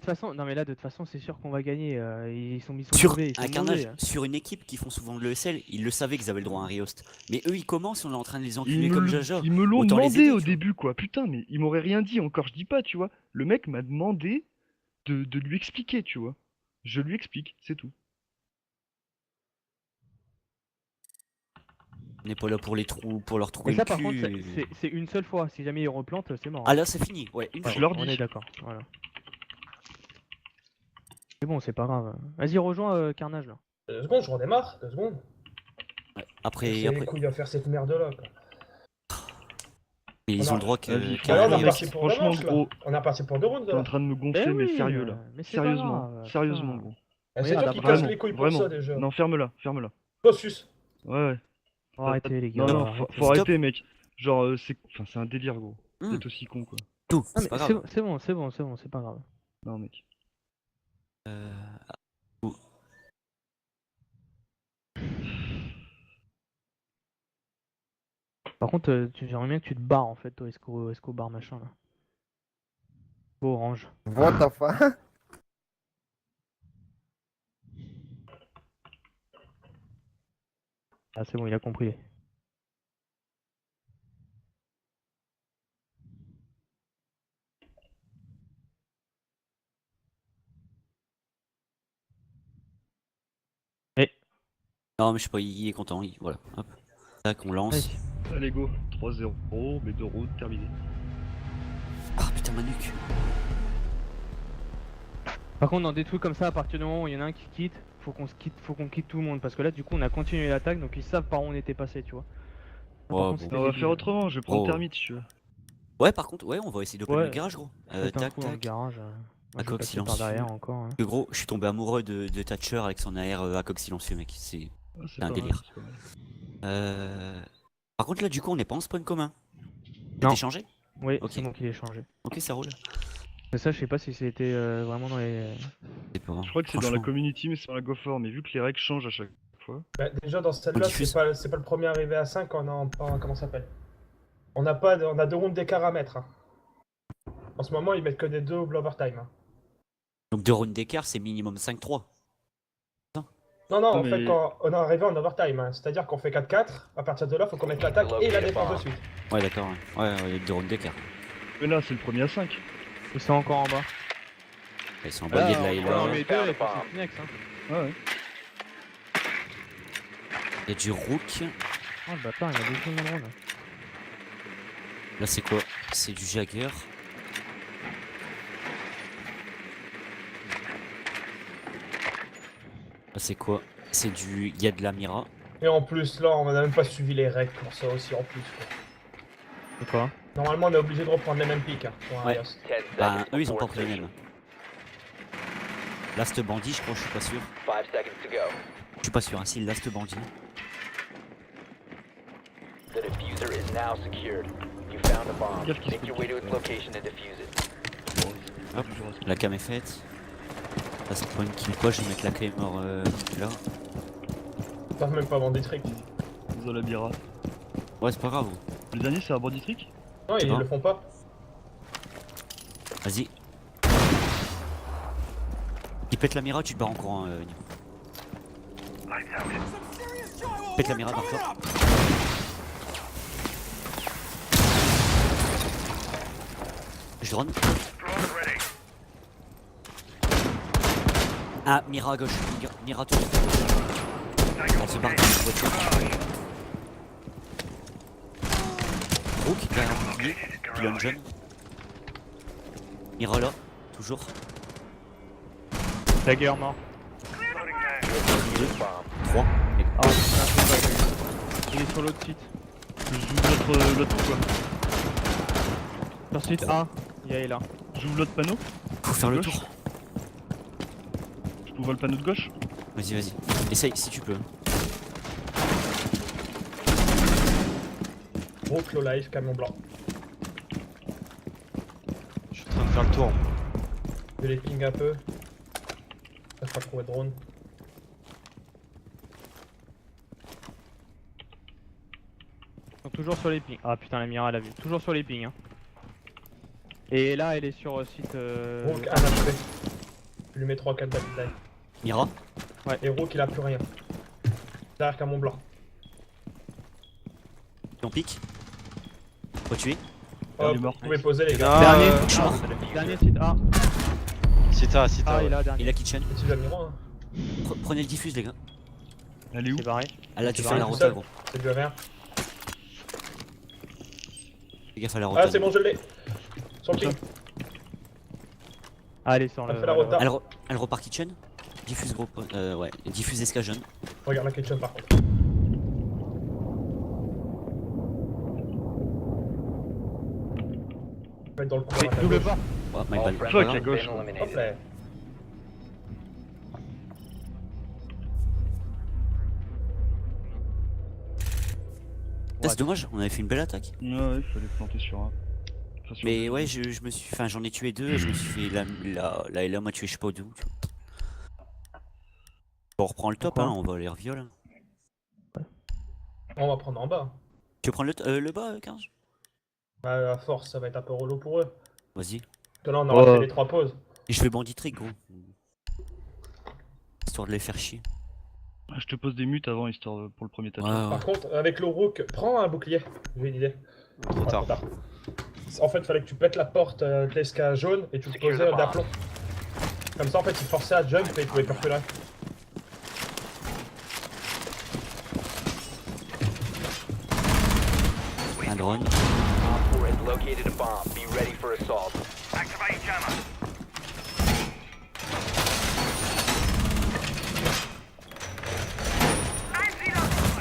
toute façon, c'est sûr qu'on va gagner. Ils sont Sur mauvais, ils un sont Carnage, mauvais. sur une équipe qui font souvent de l'ESL, ils le savaient qu'ils avaient le droit à un Riost. Mais eux, ils commencent, on est en train de les enculer Ils me, comme le- Jaja. ils me l'ont Autant les demandé aider, au tu vois. début, quoi. Putain, mais il m'aurait rien dit, encore je dis pas, tu vois. Le mec m'a demandé de lui expliquer, tu vois. Je lui explique, c'est tout. On n'est pas là pour les trous, pour leur trouver Et ça le par contre, cul. c'est une seule fois. Si jamais ils replantent, c'est mort. Ah là, c'est fini. Ouais, une Je fois. leur On dis. est d'accord. Voilà. C'est bon, c'est pas grave. Vas-y, rejoins Carnage là. 2 secondes, je redémarre, 2 secondes. Ouais. Après, C'est les après, couilles à faire cette merde là, quoi. mais ils On ont a- le droit que. Vas-y, qu'il y ait un Alors, on est mec, Riost. parti pour deux franchement, manches, là. gros. On est parti pour 2 rounds T'es en là. train de me gonfler, mais oui, sérieux là. mais c'est pas Sérieusement, grave, sérieusement, putain. gros. C'est Regarde, toi qui après, casse Vraiment, les couilles pour vraiment. ça déjà. Non, ferme-la, ferme-la. Toi, sus. Ouais, ouais. Faut arrêter les gars. Non, non, arrêtez. faut arrêter, mec. Genre, c'est un délire, gros. Hmm. Vous êtes aussi con, quoi. Tout, Non, c'est mais pas c'est grave. c'est bon, c'est bon, c'est bon, c'est pas grave. Non, mec. Euh, Par contre, j'aimerais bien que tu te barres en fait, toi, Escobar machin là. Beau orange. What the fuck? Ah, c'est bon, il a compris. Non, mais je sais pas, il est content. Voilà, hop. Tac, on lance. Vas-y. Allez, go. 3-0, mais 2 routes, terminé. Ah putain, ma nuque. Par contre, dans des trucs comme ça, à partir du moment où il y en a un qui quitte, faut qu'on quitte tout le monde parce que là, du coup, on a continué l'attaque, donc ils savent par où on était passé, tu vois. Par Ouais, contre, bon. c'était On va débile. faire autrement, je vais prendre Oh. Thermite si tu veux. Ouais, par contre, ouais, on va essayer d'open Ouais. le garage, gros. Faites un Tac, coup dans le tac. garage. Moi, je vais coq passer par silencieux. derrière encore. Hein. Que gros, je suis tombé amoureux de Thatcher avec son AR à coq silencieux, mec. C'est Ah, un pas mal, délire. c'est pas mal. Par contre, là, du coup, on n'est pas en spawn commun. Non. T'es changé? Oui, Ok. c'est moi qui l'ai changé. Ok, ça roule. Mais ça, je sais pas si c'était vraiment dans les. C'est pas. Je crois que c'est dans la Franchement. community, mais c'est dans la GoFor. Mais vu que les règles changent à chaque fois. Bah, déjà dans celle-là, diffuse. c'est pas le premier arrivé à 5 comment ça s'appelle. On a 2 rounds d'écart à mettre. Hein. En ce moment, ils mettent que des doubles overtime. Hein. Donc 2 rounds d'écart, c'est minimum 5-3. Non, Non, en mais- fait, quand on est arrivé en overtime, hein, c'est-à-dire qu'on fait 4-4, à partir de là, faut qu'on mette l'attaque et la défense de suite. Ouais, d'accord. Ouais, 2 rounds d'écart. Mais là, c'est le premier à 5. Ils sont encore en bas. Ils sont en bas, il y a de la on Hela. met deux et puis c'est Phoenix. Hein. Ouais, ouais. Il y a du Rook. Oh le bâtard, il a deux kills dans le round. Là, c'est quoi? C'est du Jagger. Là, c'est quoi? C'est du. Il y a de la Mira. Et en plus, là, on a même pas suivi les règles pour ça aussi en plus. Quoi. C'est quoi? Normalement, on est obligé de reprendre les mêmes pics. Hein, pour un Ouais. Rios. 10 Bah, seconds eux, ils ont before pas pris les insertion. mêmes. Last Bandit, je crois, je suis pas sûr. 5 seconds to go. Je suis pas sûr, hein, si Last Bandit. The diffuser is now secured. You found a bomb. Gaffe qu'il se Make your way to its location and defuse it. Hop, la cam est faite. Là, c'est pas une kill quoi, je vais mettre la claymore là. Ils savent même pas vendre des tricks. Ils ont la bira. Ouais, c'est pas grave. Le dernier, c'est un bandit trick. Non, ils Non. le font pas. Vas-y. Il pète la Mira, tu te barres en courant, Nico. Pète la Mira, barre-toi. Je drone. Ah, Mira à gauche. Mira tout de suite à gauche. Elle se barre dans la voiture. Rook, derrière un bouclier. Pylon jaune. Mira là, toujours. Dagger mort. 2, 3. Ah, il est sur l'autre site. J'ouvre l'autre quoi. Sur site A, il y a là. J'ouvre l'autre panneau. Faut faire le Gauche. tour. J'ouvre le panneau de gauche. Vas-y. Essaye si tu peux. Gros low life, camion blanc. Je suis en train de faire le tour. Je les ping un peu. Ça pas trouver drone. Ils sont toujours sur les pings. Ah putain, la Mira elle a vu. Toujours sur les pings. Hein. Et là, elle est sur site. Rook, un HP. Je lui mets 3-4 d'attaque. Mira. Et Rook, il a plus rien. Derrière camion blanc. On pique. Faut tuer. Il est Hop, mort. vous pouvez poser les gars. Ah, Dernier, euh, Je suis mort. dernier site A. Sita, Ah, ouais. il a dernier. Il a kitchen. C'est le numéro 1. Prenez le diffuse les gars. Elle est où? C'est barré. Ah là tu C'est fais la barré tout rota seul. gros. C'est du rien. Fais gaffe à la rota. Ah, c'est bon, je l'ai. Sur le ping. Ah, elle est sur Elle le. fait la rota. Elle repart kitchen. Diffuse gros. Ouais. Diffuse SK jaune. Regarde la kitchen par contre. Je vais être dans le couloir. à ta Double gauche. pas. Oh, my All bad. friendlies Fuck, have à gauche. been Hop eliminated. là. Ah, c'est dommage, on avait fait une belle attaque. Ouais, il fallait planter sur un. Enfin, sur Mais deux. ouais, je me suis. Enfin, j'en ai tué 2 et je me suis fait la Ela m'a tué je sais pas d'où. On reprend le top, Pourquoi hein, on va les reviol. On va prendre en bas. Tu veux prendre le bas, 15? Bah, à force, ça va être un peu relou pour eux. Vas-y. Parce que là, on aura Ouais. fait les 3 pauses. Et je fais bandit trick, gros. Histoire de les faire chier. Je te pose des mutes avant, histoire pour le premier Ouais, tatouage. ouais. Par contre, avec le Rook, prends un bouclier. J'ai une idée. Trop Ah, tard. En fait, fallait que tu pètes la porte de l'ESK jaune et tu le posais d'aplomb. Comme ça, en fait, il forçait à jump et il pouvait plus reculer. Un drone. Op 4 has located a bomb. Be ready for assault.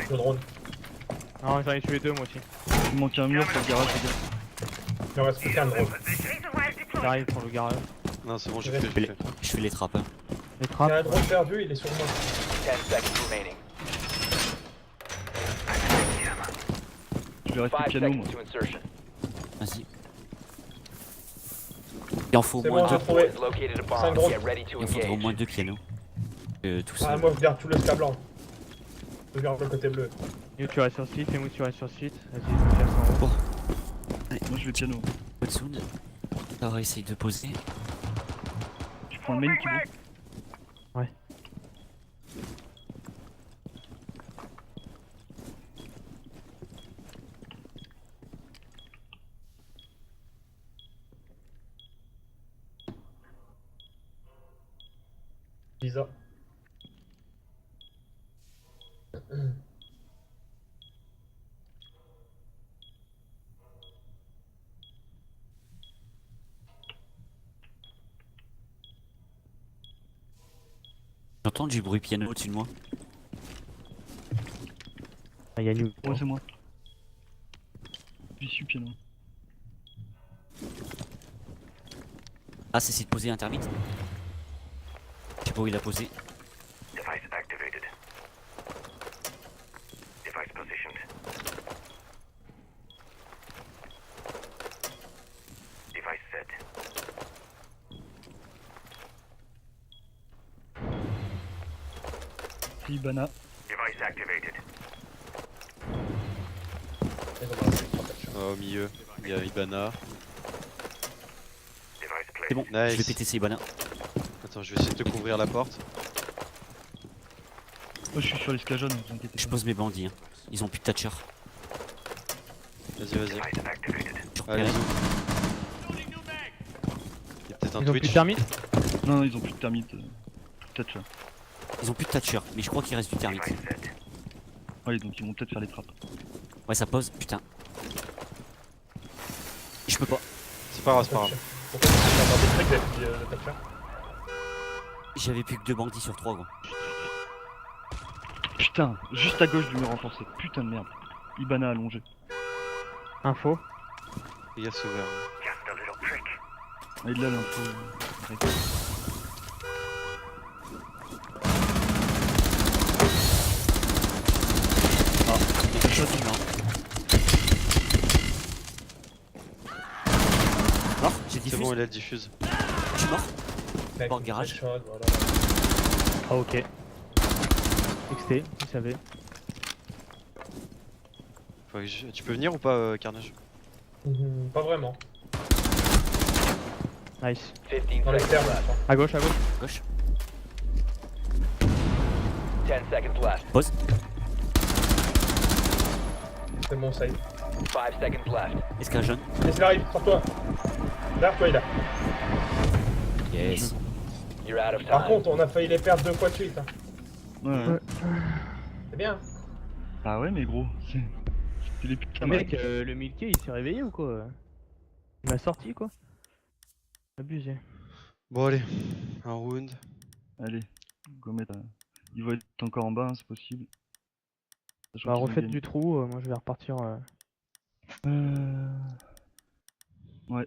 Le drone. Non, j'en ai tué 2 moi aussi. Il manque un mur sur le garage, les gars. Il en reste plus qu'un drone. J'arrive pour le garage. Non, c'est bon, j'ai Ouais. fait. j'ai fait. Je fais les trappes. Hein. Les Il y a trappes. un drone perdu, il est sur moi. 10 seconds remaining. Je vais rester 5 piano, moi. seconds to insertion. Vas-y. Il en faut au C'est moins bon, j'ai deux. trouvé. Has located a Cinq bomb. gros. Get ready to Il en faudrait au engage. moins 2 pianos. Tout Ah, seul. moi je garde tout le ska blanc. Je garde le côté bleu. Yo, tu restes sur site, et moi tu restes sur site. Vas-y, je me casse en haut. Moi je vais piano. Pas de sound. On va essayer de poser. Tu prends le main qui veut. Lisa. J'entends du bruit piano au-dessus de moi. Ah, y'a New. Ouais, c'est moi. J'y suis piano. Ah, c'est essayer de poser intermite. Je sais pas où il a posé. Device activated. Device positioned. Device set. C'est Ibana. Device activated. Ils ont marqué 3 patchs. Au milieu, il y a Ibana. Device C'est placed. bon, je vais Nice. péter ces bananes. Attends, je vais essayer de te couvrir la porte. Moi je suis sur les ska jaunes, vous inquiétez Je pas. pose mes bandits. Hein. Ils ont plus de thatcher. Vas-y, vas-y. Device activated. Je Allez. repère. Il y a peut-être un Ils ont plus Twitch. de thermite. Non, ils ont plus de thermite. Peut-être ça. Ils ont plus de thatcher, mais je crois qu'il reste du thermite. Device set. Ouais, donc ils vont peut-être faire les trappes. Ouais, ça pose, putain. Je peux pas. C'est pas grave, c'est pas grave. Pourquoi tu peux avoir des trucs de patchers? J'avais plus que 2 bandits sur 3 gros. Putain, juste à gauche du mur renforcé. Putain de merde. Ibana allongé. Info. Les gars, c'est ouvert. Just a little trick. Ah, il l'a l'info. Ah, je suis mort. Mort, j'ai C'est diffusé. bon, il a le diffuse. Je suis mort. Mec, Porte garage. headshot, voilà. Ah, ok. XT, vous savez. Tu peux venir ou pas, Carnage? Pas vraiment. Nice. 15 Dans les seconds terres, left. À gauche, à gauche. Gauche. 10 seconds left. Pose. c'est bon, save. 5 seconds left. Escale jaune. Laisse-le arrive, sur toi. Derrière toi, il a. Yes. You're out of Par time. contre, on a failli les perdre 2 fois de suite. Hein. Ouais, ouais. C'est bien. Ah ouais, mais gros, c'était les putains de Mec, règles. le Milky il s'est réveillé ou quoi? Il m'a sorti quoi? Abusé. Bon, allez. Un round. Allez, go mettre. Il va être encore en bas, hein, c'est possible. Sachant Bah, qu'ils ont refaites gagné. du trou, moi je vais repartir. Ouais.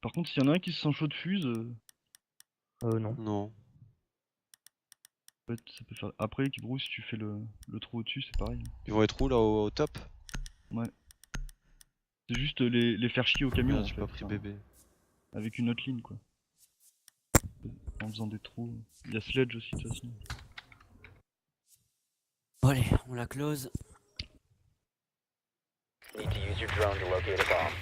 Par contre, s'il y en a un qui se sent chaud de fuse, Non. Non. en fait, ça peut faire. Après, Kibrou, si tu fais le trou au-dessus, c'est pareil. Ils vont être où là au top? C'est juste les faire chier au camion. Ah, en j'ai fait, pas pris enfin, bébé. avec une autre ligne, quoi. En faisant des trous. Il y a Sledge aussi, de toute façon. Bon, allez, on la close. Need to use your drone to locate a bomb.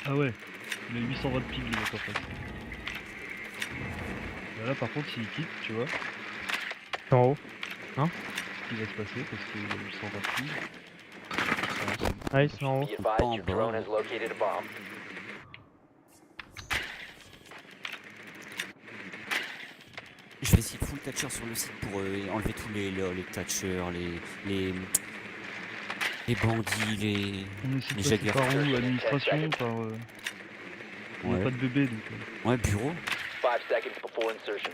Ah ouais, il a 800 watts de ping, il va pas faire. Bah là, par contre, s'il quitte, tu vois, C'est en haut. ce qui va se passer, parce qu'il a 800 watts de ping. Ah, c'est bon. Nice, c'est en haut. Be advised, your drone has located a bomb. Je vais essayer de full thatcher sur le site pour enlever tous les thatchers, les bandits, les... On essaie de Les passer Jaguars. par où? Administration, par... On a Ouais. pas de bébé, donc... Ouais, bureau. 5 seconds before insertion.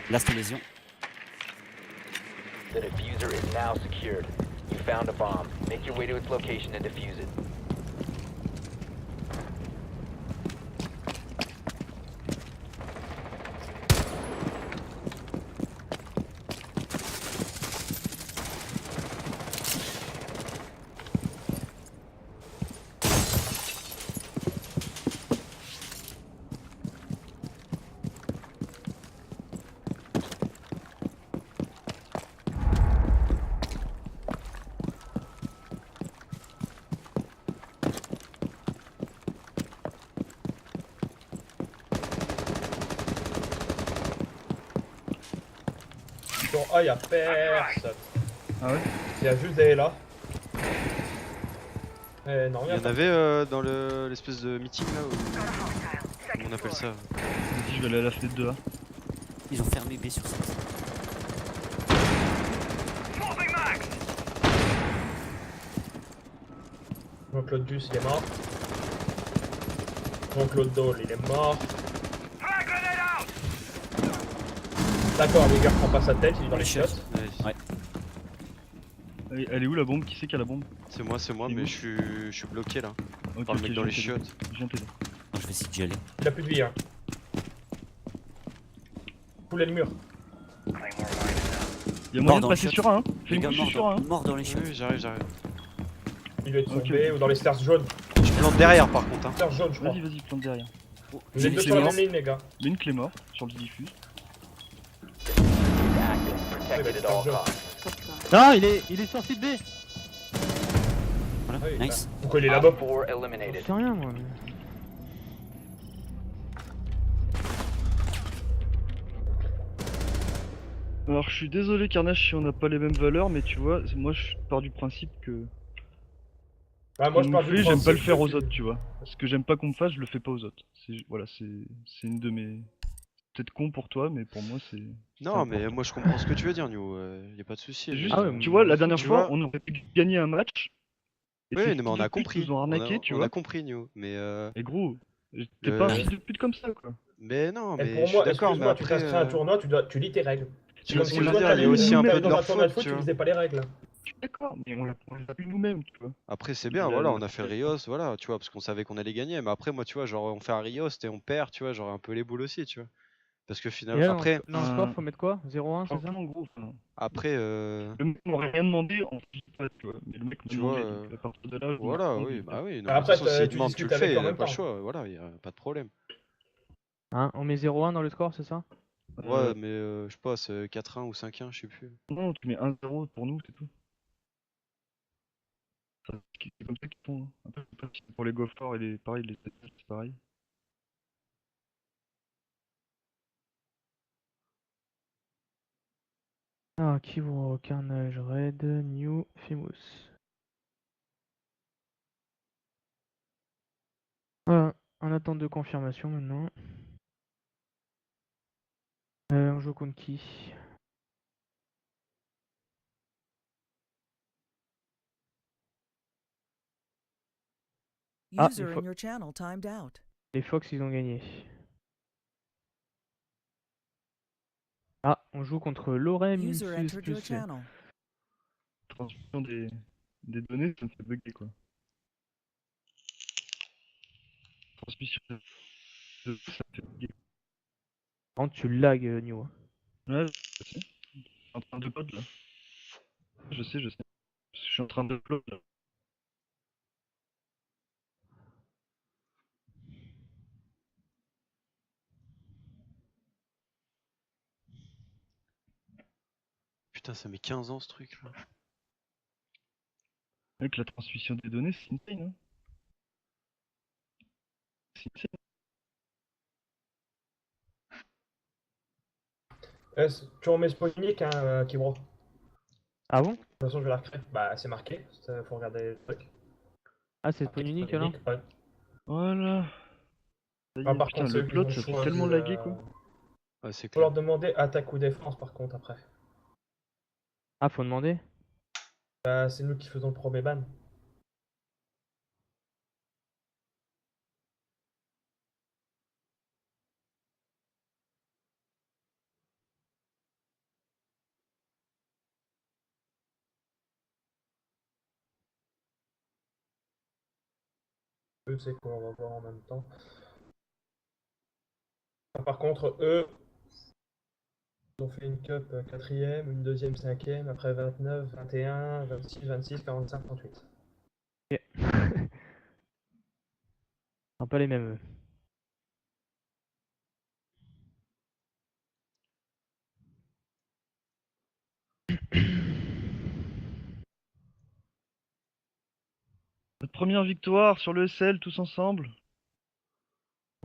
Last lésion. The diffuser is now secured. You found a bomb. Make your way to its location and defuse it. Ah, y'a personne. Ah ouais? Il y a juste des là. Non, Il y y'a en pas. avait dans l'espèce de meeting là ou... Comment on appelle ça? Vas-y, je vais aller à la fenêtre de A. Ils ont fermé B sur 7. Jean-Claude Duss, il est mort. Jean-Claude Dole, il est mort. D'accord, Liger prend pas sa tête, il est dans les chiottes. Ouais, Elle est où la bombe? Qui c'est qui a la bombe? c'est moi, Et mais où je suis bloqué là. Ok, Par le mec je dans viens les t'aider. chiottes. Je viens t'aider. Non, je vais essayer d'y aller. Il a plus de vie, hein. Poulet le mur. Y'a moyen de dans le passer shot. sur un, hein? Fais Les une gars, couche sur un. mort dans les Oui, chiottes. oui, j'arrive. Il doit être sur Ok, B ou dans les stairs jaunes. Je plante derrière par contre. Hein. Stairs jaunes, je crois. Vas-y, plante derrière. Vous J'ai êtes une deux clé sur la mort. même ligne, les gars. Mets une clé mort sur le diffuse. Active. Protected at all costs. Non, il est sur site B. Voilà, Ah oui, nice. Pourquoi il est Op là-bas? 4 Je eliminated. sais rien moi. Alors je suis désolé Carnage si on n'a pas les mêmes valeurs, mais tu vois, moi je pars du principe que Ah, moi, qu'on je me parle du fait, j'aime pas le principe faire que aux tu- autres, tu vois. Ce que j'aime pas qu'on me fasse, je le fais pas aux autres. Voilà, c'est une de mes... Peut-être con pour toi, mais pour moi c'est... Non, mais moi je comprends ce que tu veux dire, New. Y a pas de souci. C'est juste, Ah ouais, tu vois, la moi dernière tu fois, vois. on aurait pu gagner un match. Et Oui, ces non, mais on fils a de pute compris. nous ont arnaqué, tu On vois. a compris, New. Mais Et gros, t'es pas un Euh, fils de pute comme ça, quoi. non, Et mais pour je suis moi, d'accord. Mais excuse-moi, tu après, t'inscris à un tournoi, tu lis tes règles. tu C'est vois comme ce si que je veux toi, dire. Il y a t'allais aussi un peu de dans leur un tournoi de faute, foot, tu tu vois. lisais pas les règles. Je suis d'accord, mais on l'a vu nous-mêmes, tu vois. Après, c'est bien, voilà, on a fait le Rios, voilà, tu vois, parce qu'on savait qu'on allait gagner. Mais après, moi, tu vois, genre, on fait un Rios et on perd, tu vois, j'aurais un peu les boules aussi, tu vois. Parce que Et finalement, là, après, dans le score, faut mettre quoi 0-1, c'est ça? Franchement, gros, enfin, après, le mec m'aurait rien demandé, en fait, tu vois. Mais le mec m'a Tu vois, demandé, donc à partir de là, je voilà, me oui, rends bah compte. oui. Non, mais de Après, toute façon, s'il tu demande, tu le discutes avec fais, en même pas le temps. choix, voilà, y a pas de problème. Hein, on met 0-1 dans le score, c'est ça? Ouais, mais je sais pas, c'est 4-1 ou 5-1, je sais plus. Non, tu mets 1-0 pour nous, c'est tout. Enfin, c'est comme ça qu'ils font. Hein. Après, je sais pas si c'est pour les Gophers et les pareil, les Titans, c'est pareil. Ah, Kivro, Carnage, Red, New, Famous. Voilà, en attente de confirmation maintenant. On joue contre qui? Ah, User in your channel timed out. les Fox, ils ont gagné. Ah, on joue contre Lorem User Infus entered your plus. channel. Transmission des données, ça me fait bugger quoi. Transmission ça me fait bugger. Par contre, tu lag, New. Ouais, je sais. Je suis en train de upload là. Je sais. Je suis en train de upload là. Putain, ça met 15 ans ce truc là. Avec la transmission des données, c'est insane, hein. C'est insane. Tu remets Sponic, hein, Kibro. De Ah bon? toute façon, je vais la recréer. Bah, c'est marqué, faut regarder le truc. Ah, c'est pas unique alors? Ouais. Voilà. Ça y Ah, est, par putain, contre, le ceux qui plot, ont ça le fait choix tellement de, laguer quoi. Ouais, c'est Faut leur clair. demander attaque ou défense, par contre, après. Ah, faut demander? Bah, c'est nous qui faisons le premier ban. Eux, c'est quoi? On va voir en même temps. Ah, par contre, eux, ils ont fait une cup 4ème, une deuxième 5ème, après 29, 21, 26, 26, 45, 38. Ok. Non, pas les mêmes. Eux. Notre première victoire sur le SL tous ensemble.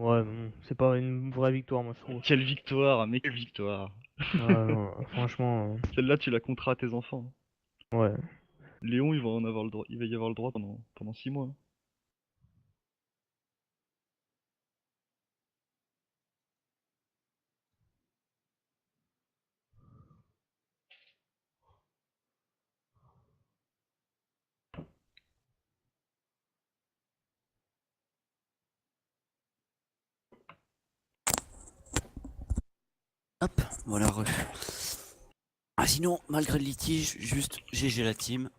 Ouais, mais bon, c'est pas une vraie victoire, moi, je trouve. Quelle victoire, mais quelle victoire. Non, franchement, Celle-là, tu la compteras à tes enfants. ouais. Léon, il va en avoir le droit. Il va y avoir le droit pendant 6 mois. Hop, voilà. Ah, sinon, malgré le litige, juste GG la team.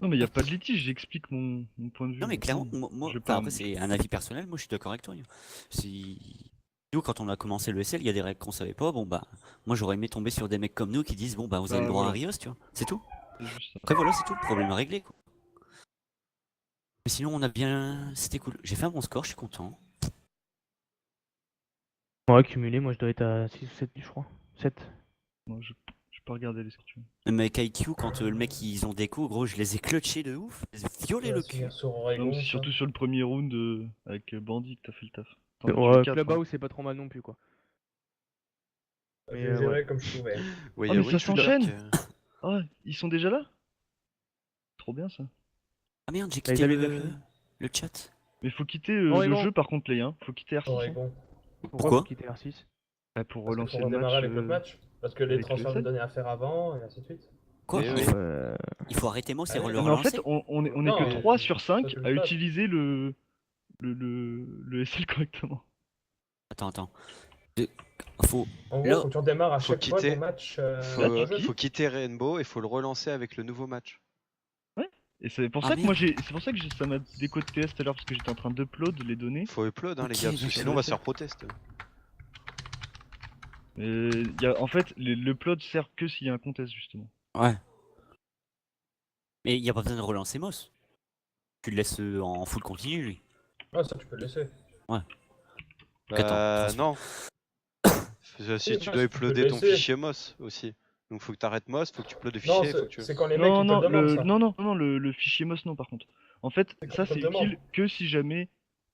Non, mais il y a pas de litige, j'explique mon point de vue. Non, mais clairement, maintenant. moi, Je vais enfin, pas- après, c'est un avis personnel, moi je suis d'accord avec toi. Nous, quand on a commencé le SL, il y a des règles qu'on savait pas. Bon, bah, moi j'aurais aimé tomber sur des mecs comme nous qui disent, bon, bah, vous avez Bah, le droit à voilà. Rios, tu vois. C'est tout. C'est juste ça. Après, voilà, c'est tout. Le problème réglé, quoi. Mais sinon, on a bien. C'était cool. J'ai fait un bon score, je suis content. Ouais, cumulé, moi, je dois être à 6 ou 7, je crois. 7. Non, je vais pas regarder les structures. Même avec IQ, quand le mec ils ont déco, gros, je les ai clutchés de ouf. Je les ai violés le cul. Sur Non, Oregon, mais c'est ça. surtout sur le premier round avec Bandit que t'as fait le taf. T'en as tué Ouais, 4, Clubhouse, c'est pas trop mal non plus, quoi. Mais, J'ai géré ouais. comme je pouvais. Ouais, Oh, y a mais ça Winchudok, s'enchaîne. Ah, ils sont déjà là? Trop bien ça. Ah merde, j'ai Bah, ils quitté avaient déjà le... fini. le chat. Mais faut quitter Oregon. le jeu par contre, les hein. Faut quitter R6. hein. Oregon. Pourquoi faut quitter R6? Ouais, pour Parce qu'il relancer faut le match. redémarrer avec l'autre match. Parce que les avec le transferts de SL. données à faire avant, et ainsi de suite. Quoi? Eh il, oui. faut... Ouais. il faut arrêter Moss et Ah oui. le Non, mais en relancer? fait, on est Non, que 3 sur ça, 5 tu le à fasses. utiliser le SL correctement. Attends. Faut... En Là, gros, faut que tu redémarres à faut chaque fois quitter. ton match. Faut quitter Rainbow et faut le relancer avec le nouveau match. Et c'est pour Ah, ça que moi merde. c'est pour ça que ça m'a déco de TS tout à l'heure parce que j'étais en train d'upload les données. Faut upload, hein, les Ok, gars, parce que d'accord. sinon on va se faire protest. Et en fait, l'upload sert que s'il y a un contest justement. Ouais. Mais il y a pas besoin de relancer Moss. Tu le laisses en full continu, lui. Ah, ça, tu peux le laisser. Bah Attends, non. Si tu non, dois tu peux uploader le ton laisser. fichier MOS aussi. Donc faut que t'arrêtes MOS, faut que tu uploades le Non, fichier, faut que tu... c'est quand les mecs Non, ils non, te le demandent ça. non, le fichier MOS non par contre. En fait, C'est ça qu'on te c'est le demande. utile que si jamais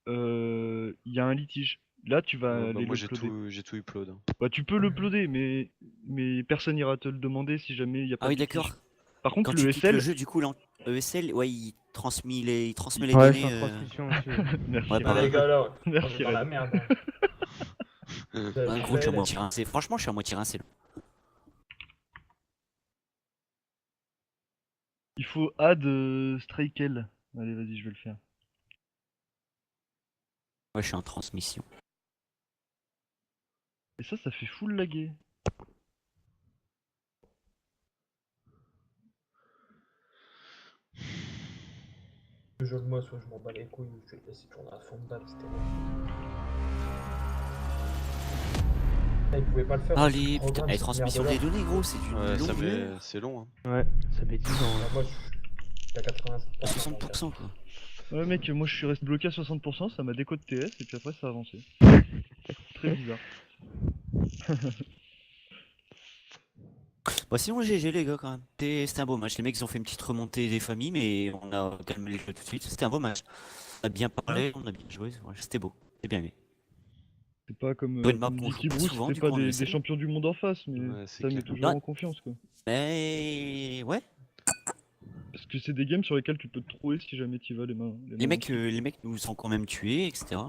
il y a un litige. Là tu vas Ouais, bah, aller moi j'ai l'uploader. tout upload. Hein. Bah tu peux l'uploader mais personne ira te le demander si jamais il y a pas Ah oui, de litige. d'accord. Par contre Quand le tu quittes le SL, jeu, du coup, ESL, ouais, il transmet les Ouais, données. c'est en transmission aussi. merci. Ouais, Ah, bah, les gars, là, on Merci, est dans la Red. merde. Un gros, je suis à moitié rincé. Franchement, je suis à moitié rincé. Là. Il faut add Straykel. Allez vas-y je vais le faire. Ouais, je suis en transmission. Et ça fait full laguer. Le jeu de moi, soit je m'en bats les couilles, je vais le laisser tourner à fond de balle, c'était bon. Ah, ils pouvaient pas le faire. Allez, parce que putain, le les programme, transmissions cette des merde-là. données, gros, c'est du Ouais, long ça jeu. met... c'est long. Hein. Ouais, ça fait 10 ans. Ah, Là. moi, je suis à 80%. 60%, quoi. Ouais mec, moi je suis resté bloqué à 60%, ça m'a déco de TS et puis après ça a avancé. Très bizarre. Bah, sinon, GG, les gars, quand même. C'était un beau match. Les mecs, ils ont fait une petite remontée des familles, mais on a calmé les jeux tout de suite. C'était un beau match. On a bien parlé, on a bien joué. Ouais, c'était beau. C'était bien aimé. C'est pas comme, Bonne map comme qu'on dit joue Key pas Bruce, souvent, c'était du pas coup, en des ESL. champions du monde en face, mais Ouais, c'est ça met clair. toujours Ouais. en confiance quoi. Mais ouais. Parce que c'est des games sur lesquels tu peux te trouver si jamais tu vas les mains. Les mecs nous ont quand même tués, etc.